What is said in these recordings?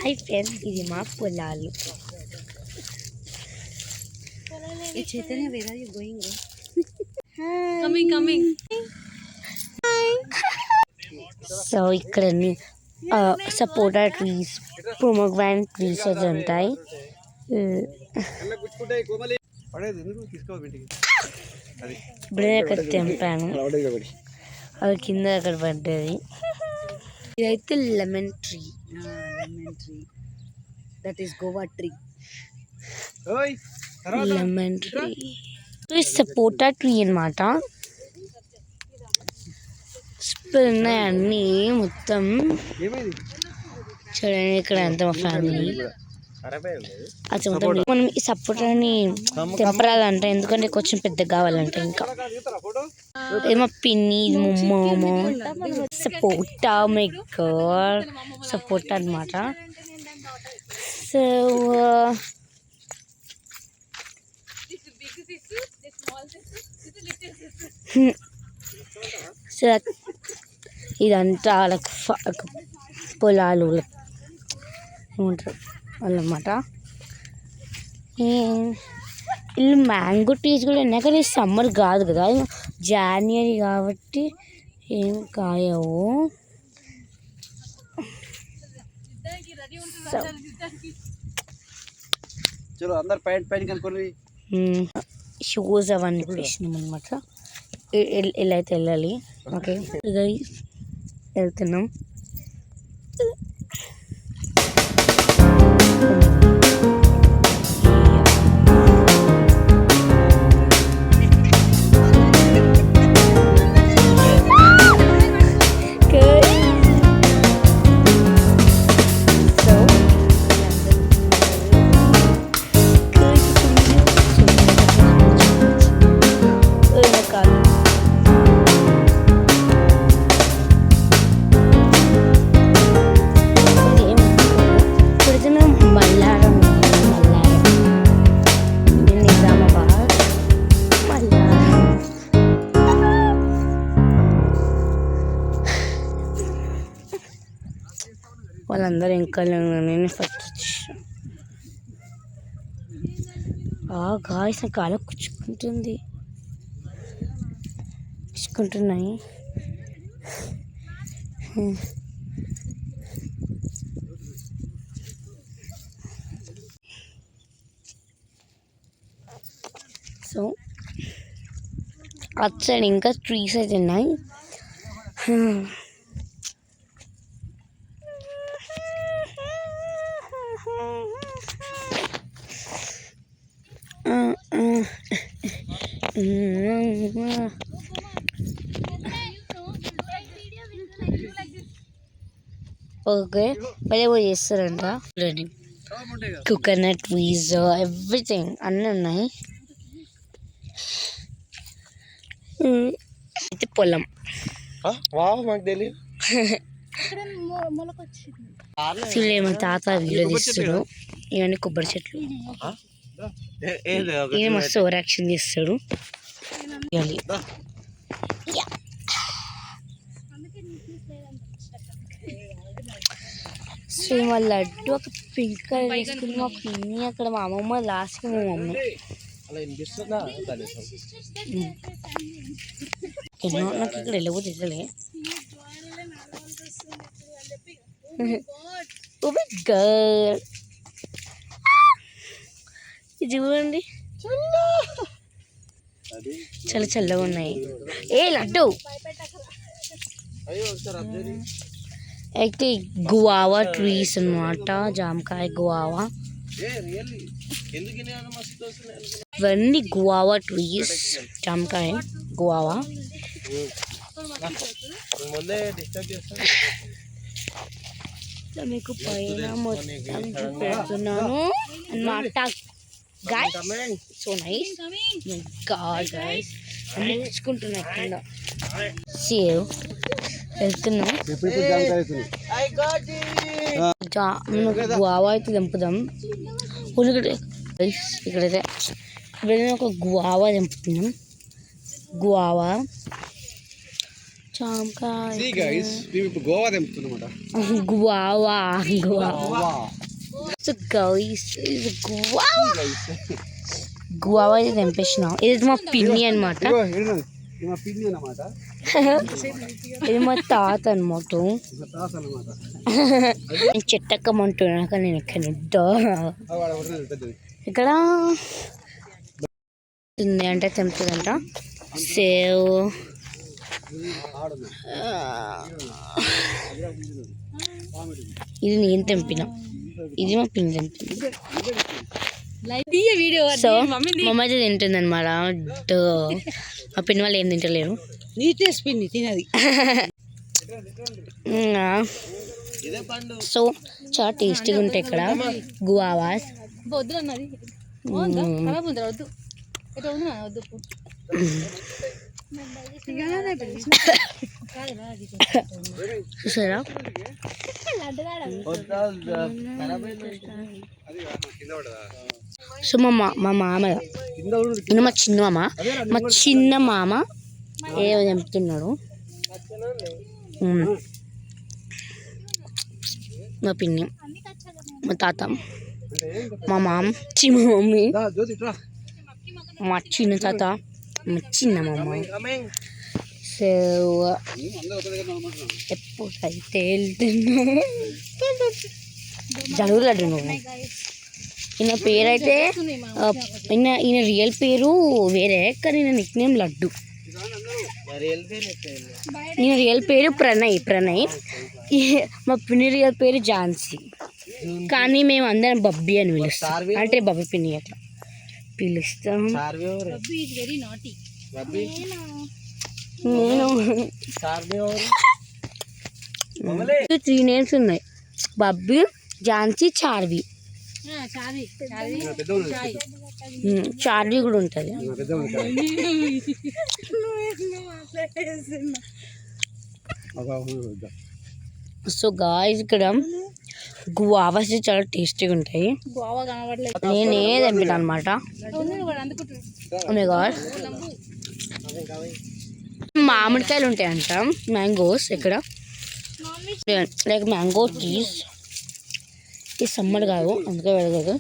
Hi friends, ఇది మా పొలాలు. Chaitanya, where are you going? Coming. So ఇక్కడ సపోటా ట్రీస్, పొమోగ్రానేట్ ట్రీస్ అది ఉంటాయి. ఇప్పుడే అక్కడ తెంపాను, అది కింద అక్కడ పడ్డది. ఇదైతే lemon tree, that is Goa tree. Lemon tree, sapota tree అన్నమాట. ఉన్నాయి అన్నీ మొత్తం. చూడండి ఇక్కడ అంతా మా ఫ్యామిలీ. మనం ఈ సపోటాని తెంపరాదంట, ఎందుకంటే కొంచెం పెద్ద కావాలంట. ఇంకా ఏమో పిన్ని మమ్మో సపోటా మేకర్ సపోటా అన్నమాట. సో ఇదంతా పొలాలు ఏమంటారు వాళ్ళన్నమాట. ఇల్లు మ్యాంగో ట్రీస్ కూడా ఉన్నాయి, కానీ సమ్మర్ కాదు కదా, జాన్వరి కాబట్టి ఏం కాయవు. షూస్ అవన్నీ వేసినాం అనమాట. ఇలా అయితే వెళ్ళాలి. ఓకే వెళ్తున్నాం. వాళ్ళందరూ ఇంకా నేను ఫస్ట్ గాయస్ నా కాళ్ళ కుచ్చుకుంటున్నాయి. సో అటు సైడ్ ఇంకా ట్రీస్ అయితే ఉన్నాయి. ఓకే మళ్ళీ చేస్తారంట. కోకోనట్ ట్రీస్, ఎవ్రీథింగ్ అన్నీ ఉన్నాయి. అయితే పొలం మా తాత వీడియో తీస్తాడు. ఇవన్నీ కొబ్బరి చెట్లు. ఈయన మస్తు ఓవర్ యాక్షన్ చేస్తాడు. సో మా లడ్డు ఒక పింక్ కలర్ వేసుకుని మా పిన్ని, అక్కడ మా అమ్మమ్మ, లాస్ట్కి మా మమ్మీ. నాకు ఇక్కడ వెళ్ళబోతే తెలియలే. ఇది చూడండి, చాలా చల్లగా ఉన్నాయి. ఏ లడ్డు అయితే గువావా ట్రీస్ అన్నమాట. జామకాయ, గువావా, ఇవన్నీ గువావా ట్రీస్. జామకాయ, గువావా. మీకు పైన మొత్తం పెడుతున్నాను అన్నమాట. Guys, so nice. My God, guys, అన్నీ తెచ్చుకుంటున్నా కింద. సేవ్ వెళ్తున్నాం. గువావా అయితే తెంపుదాం. ఇక్కడైతే ఒక గువావా తెంపుతున్నాం. గువావా, జామకాయ, గోవా తెంపుతున్నమాట. గువావా సో గైస్ ఇది గువావా అయితే తెంపేసినాం. ఇది మా పిన్ని అనమాట. ఇది మా తాత అనమాట. నేను చెట్టెక్కమంటున్నా కానీ నేను ఎక్కనిద్దా. ఇక్కడ ఉంది అంటే తెంపుతుందంట. సేవ్ ఇది నేను తెంపిన, ఇది మా పిన్ని తెంపింది. సో మా అమ్మ అయితే తింటుంది అనమాట. మా పిన్ని వాళ్ళు ఏం తింటలేరు. తినది. సో చాలా టేస్టీగా ఉంటాయి ఇక్కడ గువావాస్. చూసారా సో మా మామ మా చిన్న మామ ఏమో చెప్తున్నాడు. మా పిన్ని, మా తాత, మా మమ్మీ, మా చిన్న తాత, మా చిన్న మామ. సో ఎప్పుడైతే వెళ్తున్నా జరుగుతాడు నువ్వు. ఈయన పేరైతే ఈయన రియల్ పేరు వేరే, కానీ ఈయన నిక్ నేమ్ లడ్డు. ఈయన రియల్ పేరు ప్రణయ్. మా పిన్ని రియల్ పేరు ఝాన్సీ, కానీ మేము అందరం బబ్బీ అని పిలుస్తాం. అంటే బబ్బీ పిన్ని అట్లా పిలుస్తాం. నేను 3 నేమ్స్ ఉన్నాయి, బబ్బీ, ఝాన్సీ, చార్వి. చార్వి కూడా ఉంటుంది. సో గాయ్స్ ఇక్కడ గువావాస్ చాలా టేస్టీగా ఉంటాయి. నేనే తెంపిన అనమాట. మామిడికాయలు ఉంటాయంట, మ్యాంగోస్ ఇక్కడ, లైక్ మ్యాంగో ట్రీస్. ఈ సమ్మర్ కాదు అందుకే పెడగదు,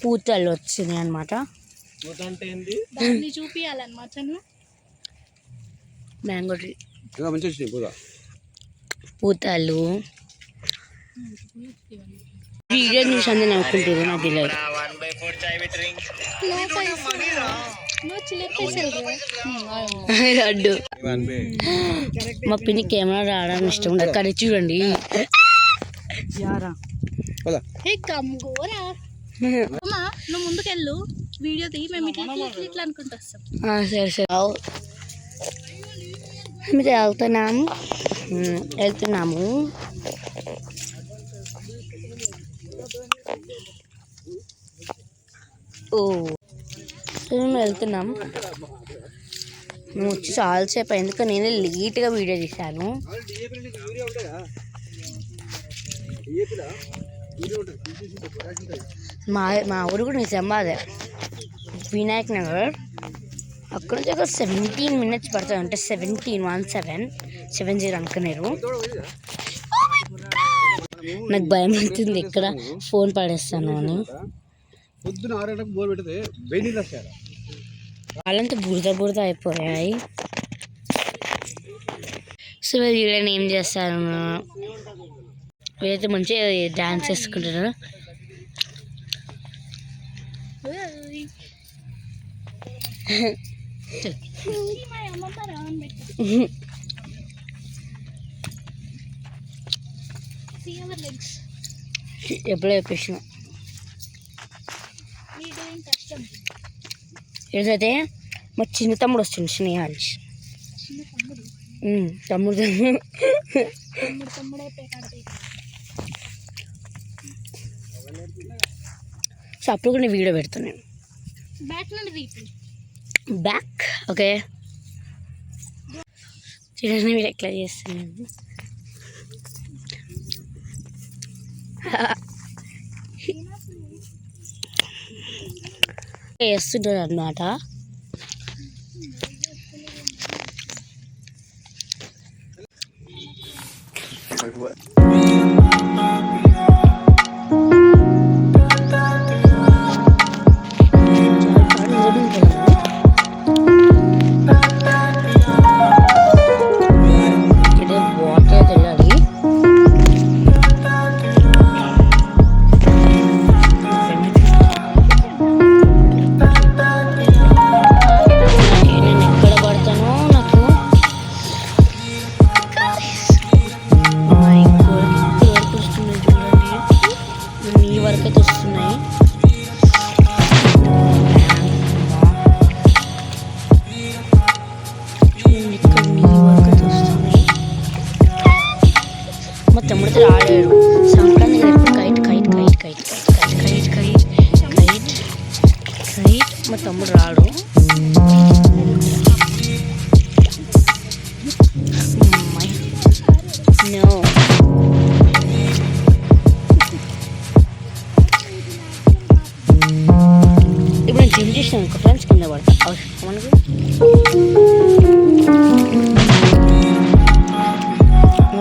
పూతలు వచ్చినాయి అనమాట. మ్యాంగో ట్రీ పూతలు వీడియో చూసి అందరు నవ్వుకుంటారు. నాకు తెలియదు. లడ్డు మా పిన్ని కెమెరా రావడం ఇష్టం ఉండదు, కానీ చూడండి నువ్వు ముందుకెళ్ళు, వీడియో తీయి, మేము ఇట్లా అనుకుంటా. సరే మీరు వెళ్తున్నాము. మేము వెళ్తున్నాం. మేము వచ్చి చాలాసేపు ఎందుకు నేనే లేట్గా వీడియో తీశాను. మా ఊరు కూడా నిజామాబాద్, వినాయక్ నగర్. అక్కడ నుంచి ఒక 17 minutes పడుతుంది. అంటే 17 అనుకున్నారు. నాకు భయం అవుతుంది ఇక్కడ ఫోన్ పడేస్తాను అని. వాళ్ళంతా బురద అయిపోయాయి. సో వీళ్ళని ఏం చేస్తారు, వీళ్ళైతే మంచిగా డాన్స్ చేసుకుంటున్నారు. ఎప్పుడో చెప్పేసిన ఏదైతే మా చిన్న తమ్ముడు వస్తుంది, స్నేహాలిష్ తమ్ముడు. సో అప్పుడు కూడా నేను వీడియో పెడుతున్నాను. బ్యాక్ ఓకే చూడండి మీరు ఎట్లా చేస్తున్నాను. వేస్తుంటారు అన్నమాట. తమ్ముడితో ఆడాడు Sankranti kite kite kite kite kite kite kite kite మా తమ్ముడు రాడు నో ఇప్పుడు నేను జిమ్ చేసాను ఒక ఫ్రెండ్స్ కింద పడతా మనకు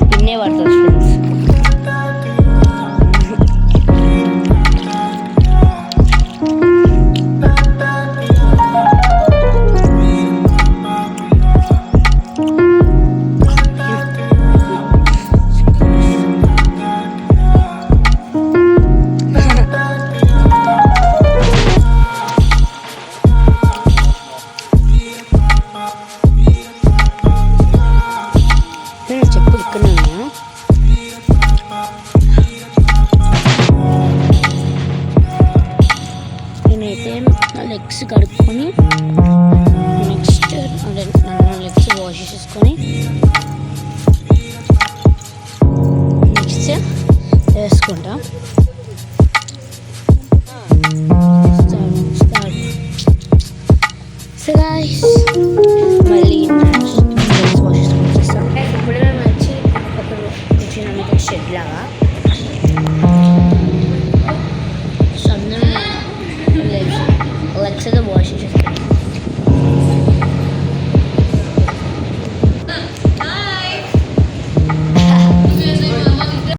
పిన్నే పడుతుంది ఫ్రెండ్స్ చెప్పులు ఇక్కడనే ఉన్నాయా నేనైతే నా లెగ్స్ కడుక్కొని నెక్స్ట్ అంటే నా లెగ్స్ వాష్ చేసుకొని నెక్స్ట్ వేసుకుంటా సో గైస్ మళ్ళీ లెగ్స్ వాష్ చేసుకొని చేస్తాం ఇప్పుడు మేము వచ్చి ఒక షెడ్ లాగా సో అందరం లెగ్స్ అయితే వాష్ చేస్తాం